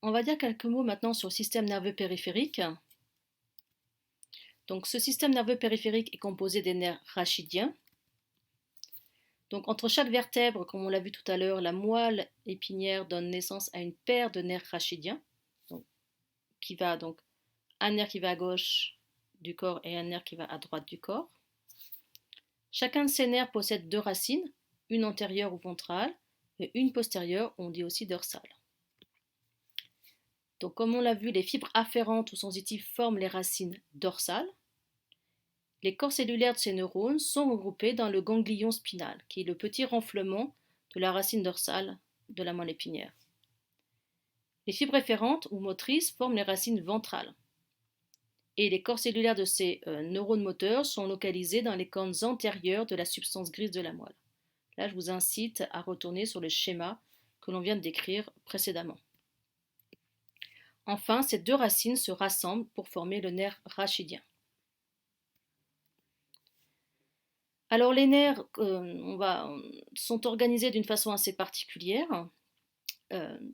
on va dire quelques mots maintenant sur le système nerveux périphérique. Donc, ce système nerveux périphérique est composé des nerfs rachidiens. Donc, entre chaque vertèbre, comme on l'a vu tout à l'heure, la moelle épinière donne naissance à une paire de nerfs rachidiens, donc, un nerf qui va à gauche du corps et un nerf qui va à droite du corps. Chacun de ces nerfs possède deux racines, une antérieure ou ventrale et une postérieure, on dit aussi dorsale. Donc, comme on l'a vu, les fibres afférentes ou sensitives forment les racines dorsales. Les corps cellulaires de ces neurones sont regroupés dans le ganglion spinal, qui est le petit renflement de la racine dorsale de la moelle épinière. Les fibres efférentes ou motrices forment les racines ventrales. Et les corps cellulaires de ces neurones moteurs sont localisés dans les cornes antérieures de la substance grise de la moelle. Là, je vous incite à retourner sur le schéma que l'on vient de décrire précédemment. Enfin, ces deux racines se rassemblent pour former le nerf rachidien. Alors les nerfs sont organisés d'une façon assez particulière.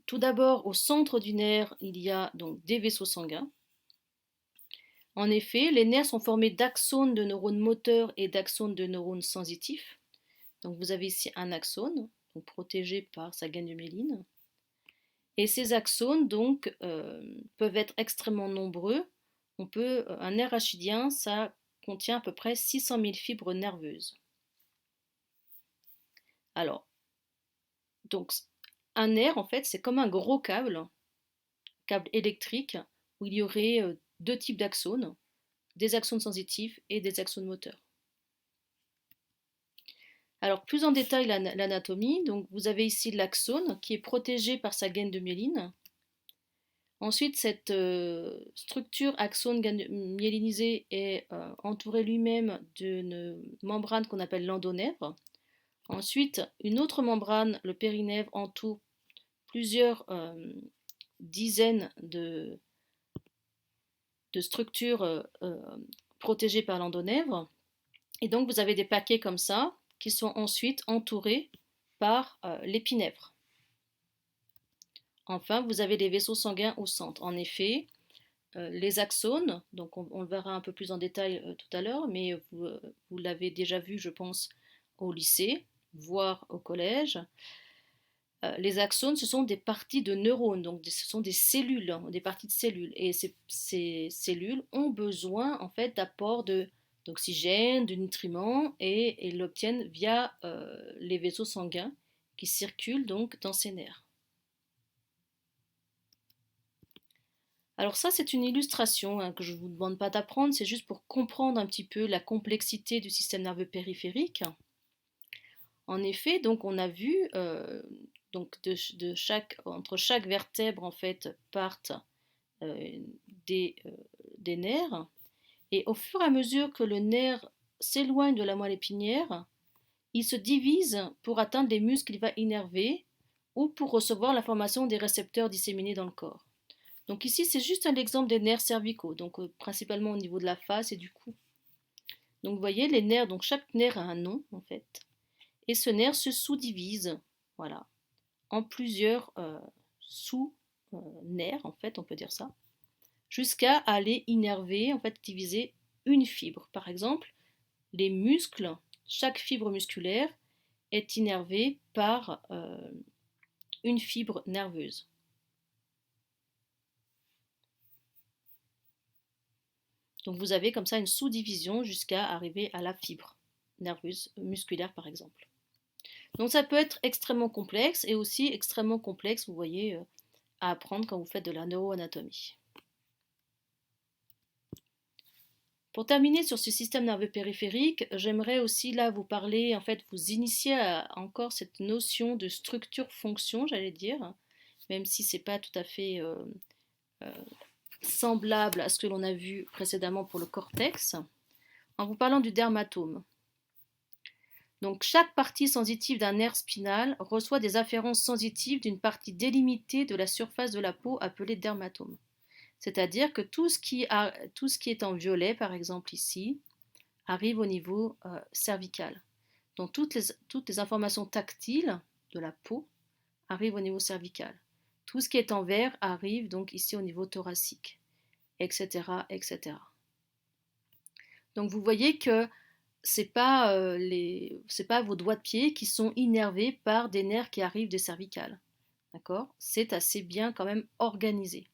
Tout d'abord, au centre du nerf, il y a donc des vaisseaux sanguins. En effet, les nerfs sont formés d'axones de neurones moteurs et d'axones de neurones sensitifs. Donc vous avez ici un axone, donc protégé par sa gaine de myéline. Et ces axones donc peuvent être extrêmement nombreux. Un nerf rachidien, ça contient à peu près 600 000 fibres nerveuses. Alors, donc un nerf en fait c'est comme un gros câble électrique où il y aurait deux types d'axones, des axones sensitifs et des axones moteurs. Alors plus en détail l'anatomie, donc vous avez ici l'axone qui est protégé par sa gaine de myéline. Ensuite, cette structure axone myélinisée est entourée lui-même d'une membrane qu'on appelle l'endonèvre. Ensuite, une autre membrane, le périnèvre, entoure plusieurs dizaines de structures protégées par l'endonèvre. Et donc, vous avez des paquets comme ça qui sont ensuite entourés par l'épinèvre. Enfin, vous avez les vaisseaux sanguins au centre. En effet, les axones, donc on le verra un peu plus en détail tout à l'heure, mais vous l'avez déjà vu, je pense, au lycée, voire au collège. Les axones, ce sont des parties de neurones, donc ce sont des cellules, des parties de cellules. Et ces cellules ont besoin en fait d'apport d'oxygène, de nutriments, et l'obtiennent via les vaisseaux sanguins qui circulent donc dans ces nerfs. Alors ça, c'est une illustration que je ne vous demande pas d'apprendre, c'est juste pour comprendre un petit peu la complexité du système nerveux périphérique. En effet, donc on a vu donc entre chaque vertèbre en fait partent des nerfs, et au fur et à mesure que le nerf s'éloigne de la moelle épinière, il se divise pour atteindre les muscles qu'il va innerver ou pour recevoir l'information des récepteurs disséminés dans le corps. Donc ici, c'est juste un exemple des nerfs cervicaux, donc principalement au niveau de la face et du cou. Donc vous voyez, les nerfs, donc chaque nerf a un nom en fait, et ce nerf se sous-divise, voilà, en plusieurs sous-nerfs, en fait, on peut dire ça, jusqu'à aller innerver, en fait, diviser une fibre. Par exemple, les muscles, chaque fibre musculaire est innervée par une fibre nerveuse. Donc vous avez comme ça une sous-division jusqu'à arriver à la fibre nerveuse musculaire par exemple. Donc ça peut être extrêmement complexe et aussi extrêmement complexe, vous voyez, à apprendre quand vous faites de la neuroanatomie. Pour terminer sur ce système nerveux périphérique, j'aimerais aussi là vous parler, en fait, vous initier à encore cette notion de structure-fonction, j'allais dire, même si c'est pas tout à fait semblable à ce que l'on a vu précédemment pour le cortex, en vous parlant du dermatome. Donc chaque partie sensitive d'un nerf spinal reçoit des afférences sensitives d'une partie délimitée de la surface de la peau appelée dermatome. C'est-à-dire que tout ce qui est en violet, par exemple ici, arrive au niveau cervical. Donc toutes les informations tactiles de la peau arrivent au niveau cervical. Tout ce qui est en vert arrive donc ici au niveau thoracique, etc., etc. Donc vous voyez que c'est pas vos doigts de pied qui sont innervés par des nerfs qui arrivent des cervicales. D'accord? C'est assez bien quand même organisé.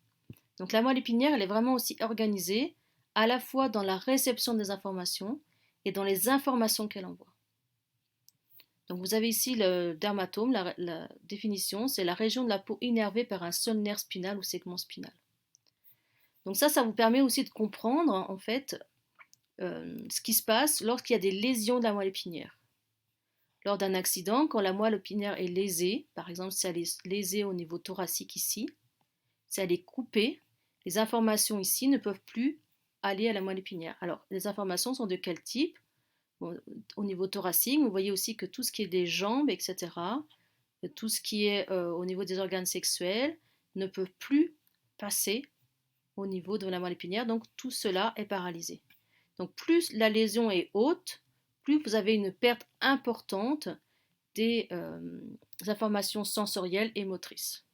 Donc la moelle épinière, elle est vraiment aussi organisée à la fois dans la réception des informations et dans les informations qu'elle envoie. Donc vous avez ici le dermatome, la définition, c'est la région de la peau innervée par un seul nerf spinal ou segment spinal. Donc ça vous permet aussi de comprendre en fait ce qui se passe lorsqu'il y a des lésions de la moelle épinière. Lors d'un accident, quand la moelle épinière est lésée, par exemple si elle est lésée au niveau thoracique ici, si elle est coupée, les informations ici ne peuvent plus aller à la moelle épinière. Alors, les informations sont de quel type? Bon, au niveau thoracique, vous voyez aussi que tout ce qui est des jambes, etc., tout ce qui est au niveau des organes sexuels, ne peuvent plus passer au niveau de la moelle épinière, donc tout cela est paralysé. Donc plus la lésion est haute, plus vous avez une perte importante des informations sensorielles et motrices.